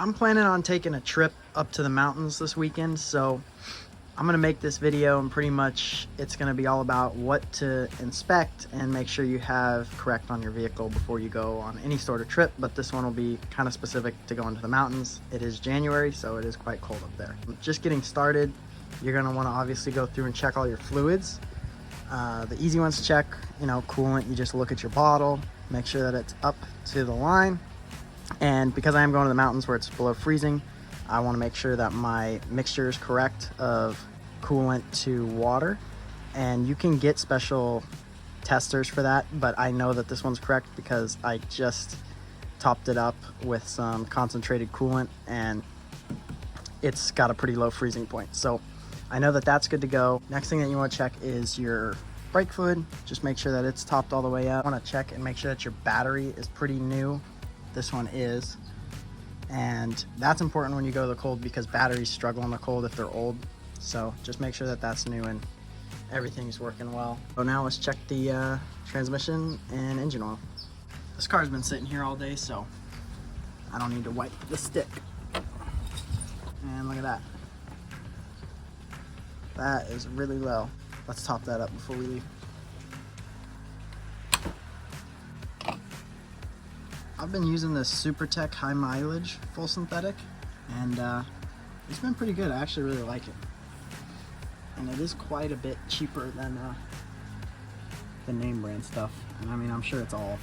I'm planning on taking a trip up to the mountains this weekend, so I'm gonna make this video and pretty much it's gonna be all about what to inspect and make sure you have correct on your vehicle before you go on any sort of trip, but this one will be kind of specific to going to the mountains. It is January, so it is quite cold up there. Just getting started, you're gonna wanna obviously go through and check all your fluids. The easy ones to check, coolant, you just look at your bottle, make sure that it's up to the line. And because I am going to the mountains where it's below freezing, I want to make sure that my mixture is correct of coolant to water. And you can get special testers for that, but I know that this one's correct because I just topped it up with some concentrated coolant and it's got a pretty low freezing point. So I know that that's good to go. Next thing that you want to check is your brake fluid. Just make sure that it's topped all the way up. I want to check and make sure that your battery is pretty new. This one is, and that's important when you go to the cold because batteries struggle in the cold if they're old. So just make sure that that's new and everything's working well. So now let's check the transmission and engine oil. This car's been sitting here all day, so I don't need to wipe the stick. And look at that. That is really low. Let's top that up before we leave. I've been using this SuperTech high mileage full synthetic, and it's been pretty good. I actually really like it, and it is quite a bit cheaper than the name brand stuff. And I mean, I'm sure it's all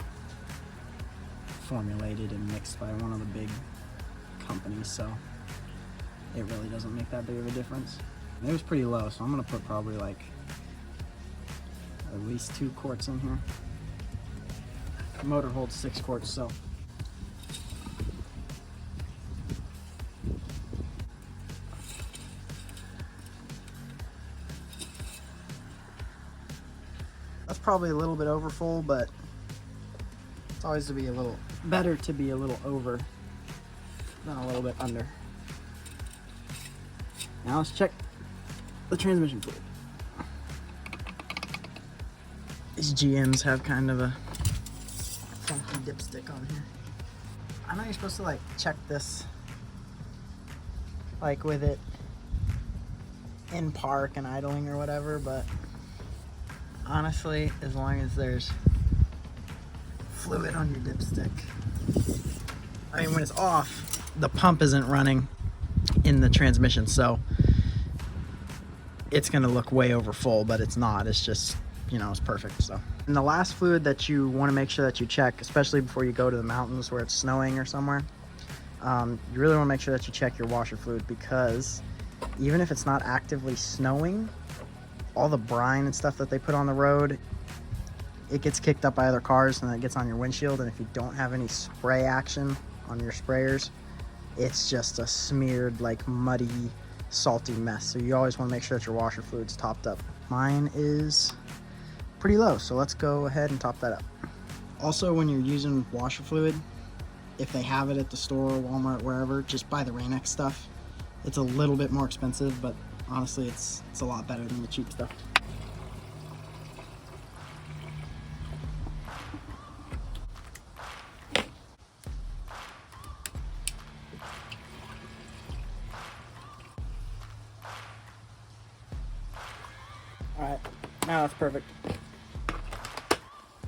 formulated and mixed by one of the big companies, so it really doesn't make that big of a difference. And it was pretty low, so I'm gonna put probably like at least 2 quarts in here. The motor holds 6 quarts, so that's probably a little bit over full, but it's always to be a little better to be a little over than a little bit under. Now let's check the transmission fluid. These GMs have kind of a funky dipstick on here. I know you're supposed to like check this like with it in park and idling or whatever, but honestly, as long as there's fluid on your dipstick. I mean, when it's off, the pump isn't running in the transmission, so it's gonna look way over full, but it's not. It's just, it's perfect. So, and the last fluid that you want to make sure that you check, especially before you go to the mountains where it's snowing or somewhere, you really want to make sure that you check your washer fluid, because even if it's not actively snowing, all the brine and stuff that they put on the road, it gets kicked up by other cars and it gets on your windshield. And if you don't have any spray action on your sprayers, it's just a smeared, like muddy, salty mess. So you always want to make sure that your washer fluid's topped up. Mine is pretty low, so let's go ahead and top that up. Also, when you're using washer fluid, if they have it at the store, Walmart, wherever, just buy the Rain-X stuff. It's a little bit more expensive, but honestly, it's a lot better than the cheap stuff. Alright, now that's perfect.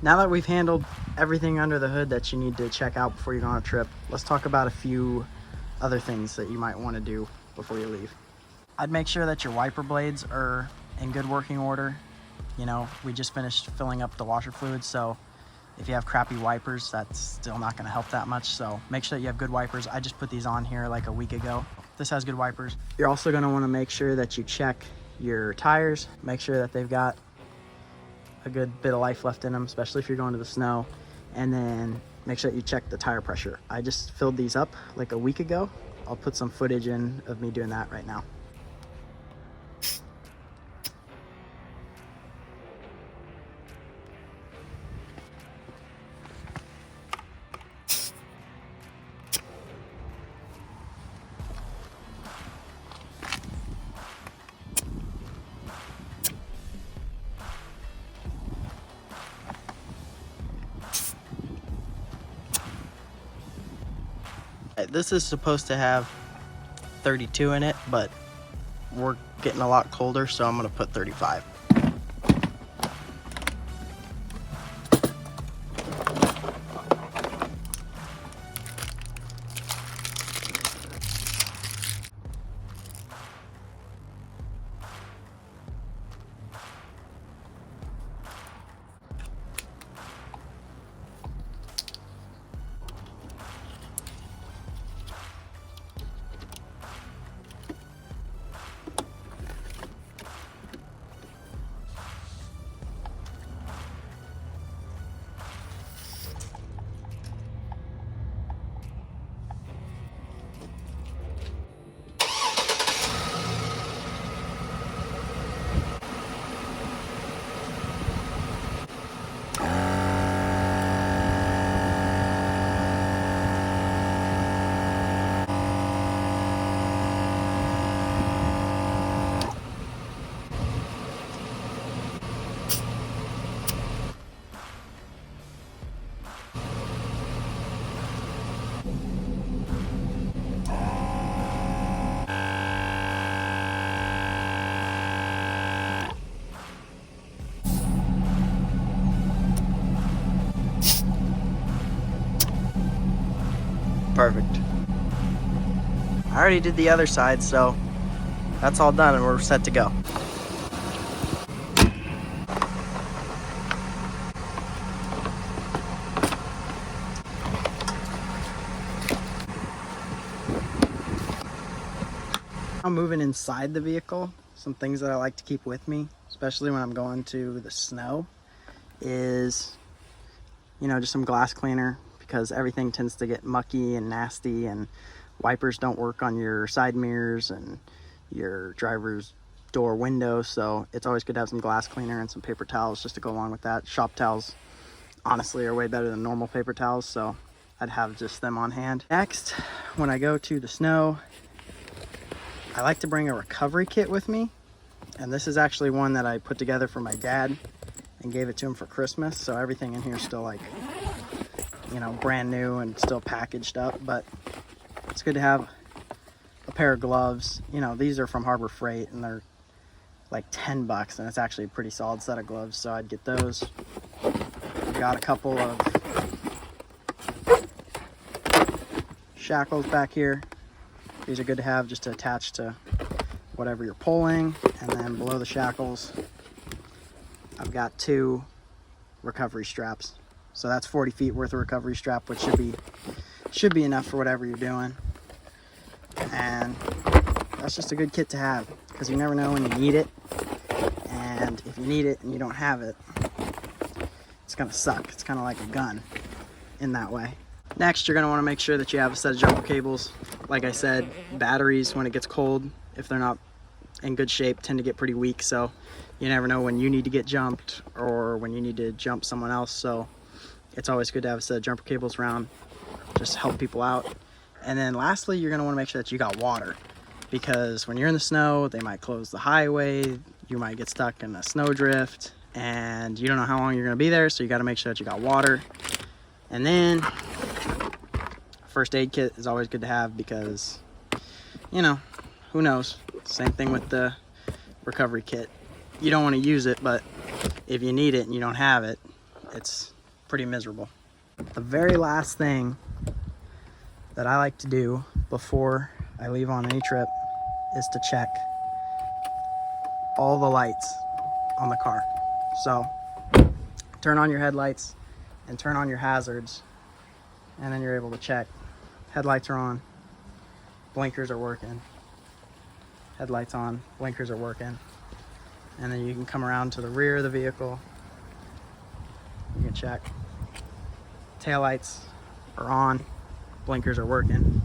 Now that we've handled everything under the hood that you need to check out before you go on a trip, let's talk about a few other things that you might want to do before you leave. I'd make sure that your wiper blades are in good working order. We just finished filling up the washer fluid, so if you have crappy wipers, that's still not going to help that much. So make sure that you have good wipers. I just put these on here like a week ago. This has good wipers. You're also going to want to make sure that you check your tires. Make sure that they've got a good bit of life left in them, especially if you're going to the snow. And then make sure that you check the tire pressure. I just filled these up like a week ago. I'll put some footage in of me doing that right now. This is supposed to have 32 in it, but we're getting a lot colder, so I'm gonna put 35. Perfect. I already did the other side, so that's all done and we're set to go. I'm moving inside the vehicle. Some things that I like to keep with me, especially when I'm going to the snow, is, you know, just some glass cleaner, because everything tends to get mucky and nasty, and wipers don't work on your side mirrors and your driver's door window, so it's always good to have some glass cleaner and some paper towels just to go along with that. Shop towels honestly are way better than normal paper towels, so I'd have just them on hand. Next, when I go to the snow, I like to bring a recovery kit with me, and this is actually one that I put together for my dad and gave it to him for Christmas, so everything in here is still, like, you know, brand new and still packaged up. But it's good to have a pair of gloves. You know, these are from Harbor Freight and they're like 10 bucks, and it's actually a pretty solid set of gloves, so I'd get those. I've got a couple of shackles back here. These are good to have just to attach to whatever you're pulling. And then below the shackles, I've got 2 recovery straps. So that's 40 feet worth of recovery strap, which should be enough for whatever you're doing. And that's just a good kit to have, because you never know when you need it. And if you need it and you don't have it, it's gonna suck. It's kind of like a gun in that way. Next, you're gonna want to make sure that you have a set of jumper cables. Like I said, batteries, when it gets cold, if they're not in good shape, tend to get pretty weak, so you never know when you need to get jumped or when you need to jump someone else. So it's always good to have a set of jumper cables around, just help people out. And then lastly, you're gonna wanna make sure that you got water, because when you're in the snow, they might close the highway, you might get stuck in a snowdrift, and you don't know how long you're gonna be there, so you gotta make sure that you got water. And then first aid kit is always good to have, because, you know, who knows? Same thing with the recovery kit. You don't want to use it, but if you need it and you don't have it, it's pretty miserable. The very last thing that I like to do before I leave on any trip is to check all the lights on the car. So turn on your headlights and turn on your hazards, and then you're able to check. Headlights are on, blinkers are working. Headlights on, blinkers are working. And then you can come around to the rear of the vehicle. You can check. Taillights are on, blinkers are working.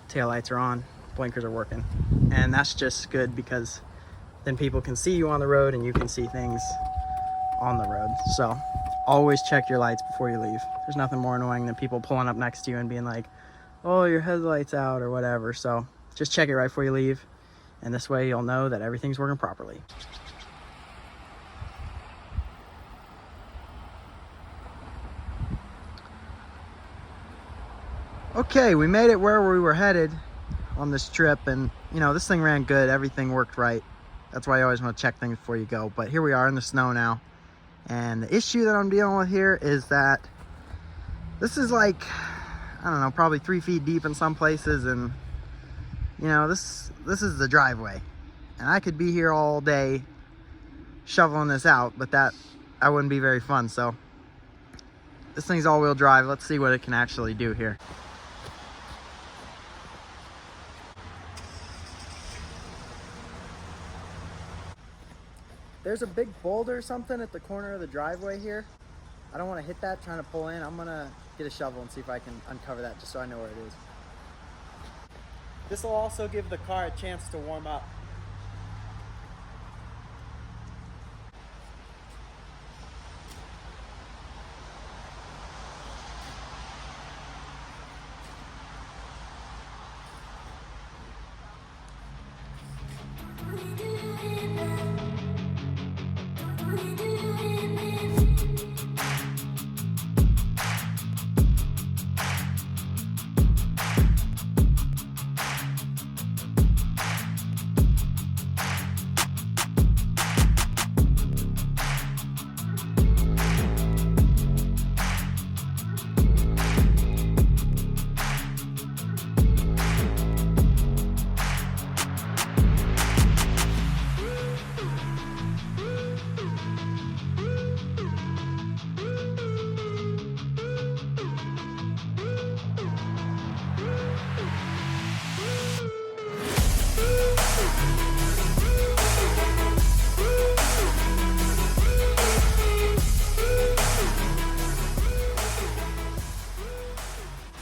Taillights are on, blinkers are working. And that's just good, because then people can see you on the road and you can see things on the road. So always check your lights before you leave. There's nothing more annoying than people pulling up next to you and being like, oh, your headlight's out or whatever. So just check it right before you leave, and this way you'll know that everything's working properly. Okay, we made it where we were headed on this trip, and you know, this thing ran good, everything worked right. That's why you always want to check things before you go. But here we are in the snow now, and the issue that I'm dealing with here is that this is like, I don't know, probably 3 feet deep in some places, and you know, this is the driveway, and I could be here all day shoveling this out, but that wouldn't be very fun. So this thing's all-wheel drive. Let's see what it can actually do here. There's a big boulder or something at the corner of the driveway here. I don't want to hit that trying to pull in. I'm gonna get a shovel and see if I can uncover that just so I know where it is. This will also give the car a chance to warm up.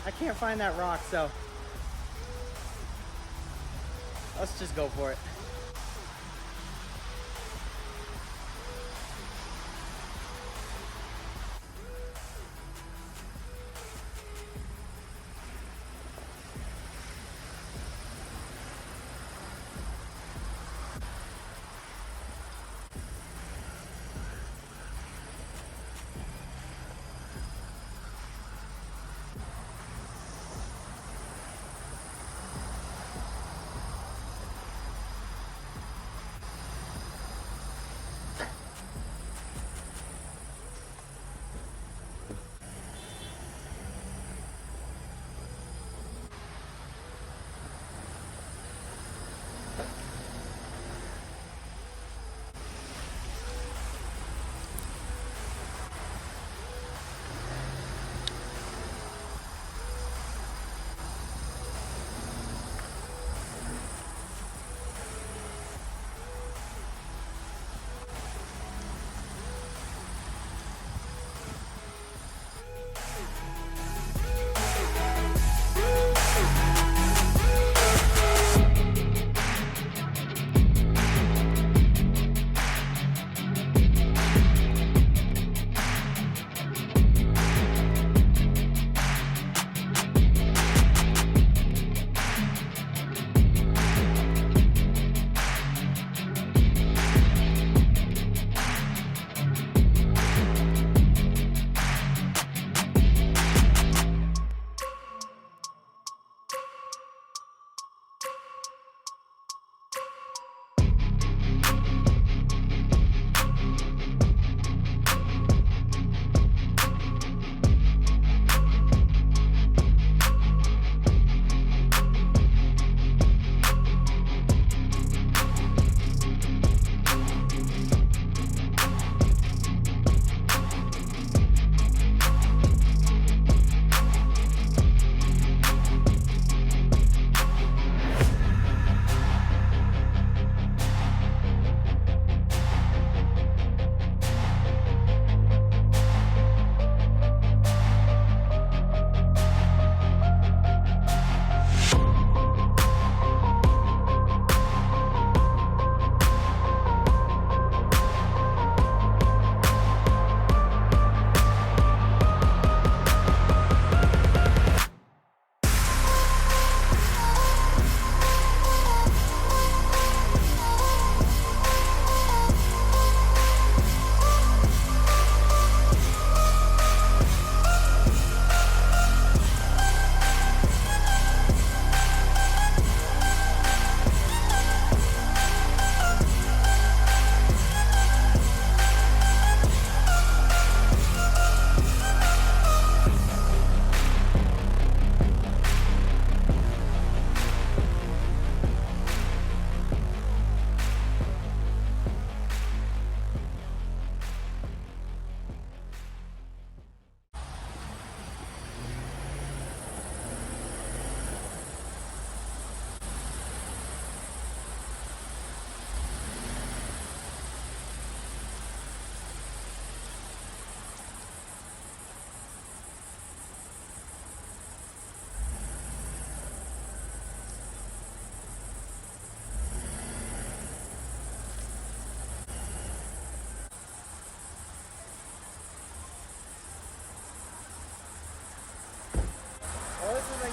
I can't find that rock, so let's just go for it.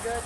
looking good.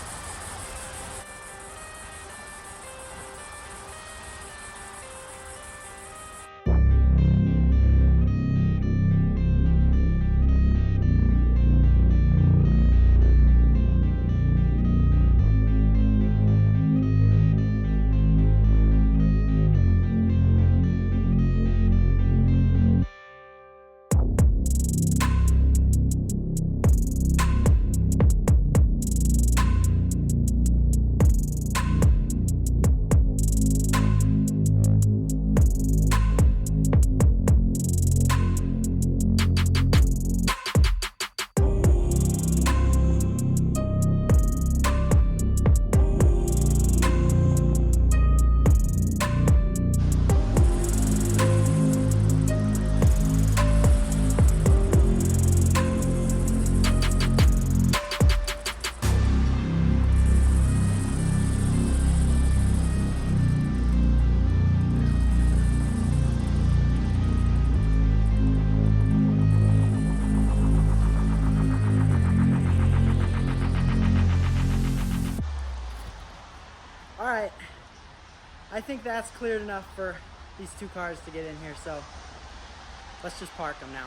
All right, I think that's cleared enough for these two cars to get in here, so let's just park them now.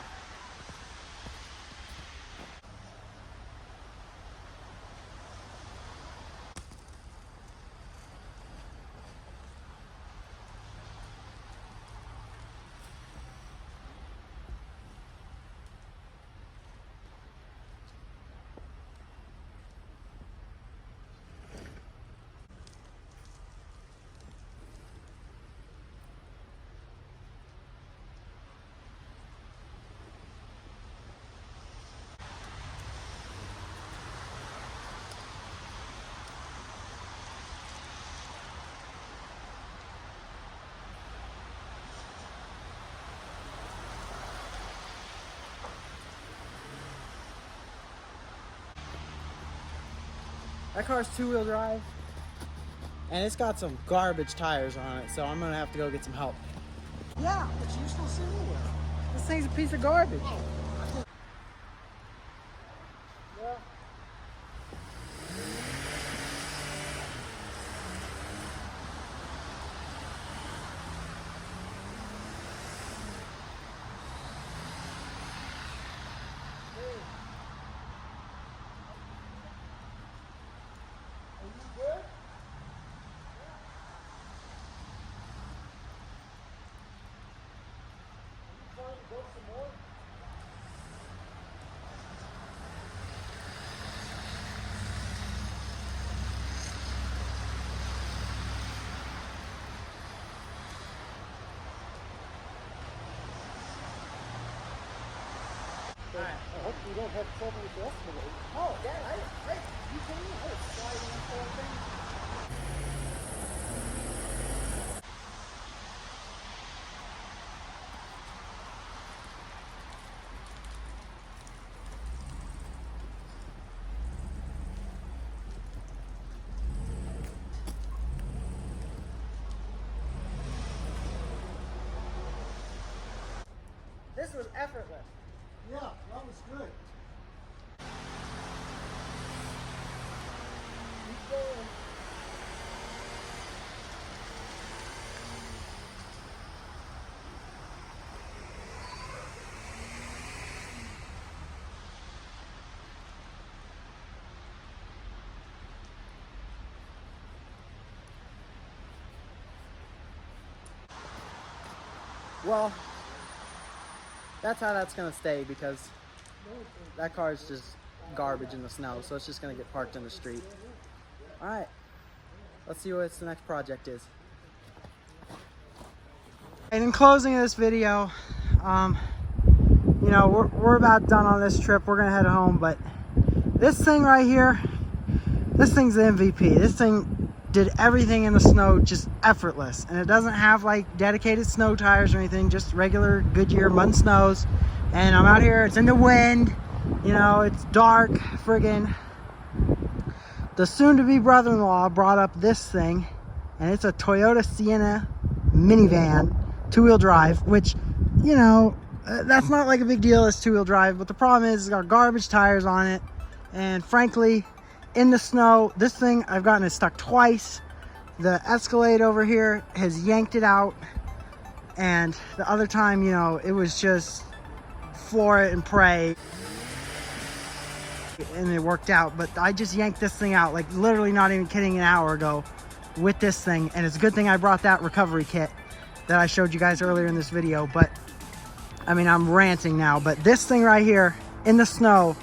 That car's two-wheel drive, and it's got some garbage tires on it, so I'm gonna have to go get some help. Yeah, it's useless anyway. This thing's a piece of garbage. Yeah. Right. I hope you don't have trouble with the escalator. Oh, yeah, you can. I was sliding up the whole thing. This was effortless. Yeah, that was good. Keep going. Well, that's how that's gonna stay, because that car is just garbage in the snow, so it's just gonna get parked in the street. All right, let's see what the next project is. And in closing of this video, you know, we're about done on this trip. We're gonna head home, but this thing right here, this thing's the MVP. This thing did everything in the snow just effortless, and it doesn't have like dedicated snow tires or anything, just regular Goodyear mud and snows. And I'm out here, it's in the wind, you know, it's dark, friggin'. The soon-to-be brother-in-law brought up this thing, and it's a Toyota Sienna minivan, two-wheel drive, which, you know, that's not like a big deal, it's two-wheel drive, but the problem is it's got garbage tires on it, and frankly, in the snow. This thing, I've gotten it stuck twice. The Escalade over here has yanked it out. And the other time, you know, it was just floor it and pray. And it worked out. But I just yanked this thing out, like literally not even kidding, an hour ago with this thing. And it's a good thing I brought that recovery kit that I showed you guys earlier in this video. But I mean, I'm ranting now, but this thing right here in the snow,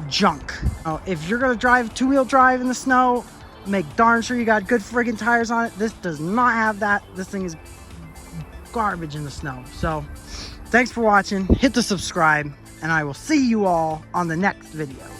junk. If you're gonna drive two-wheel drive in the snow, make darn sure you got good friggin' tires on it. This does not have that. This thing is garbage in the snow. So thanks for watching. Hit the subscribe, and I will see you all on the next video.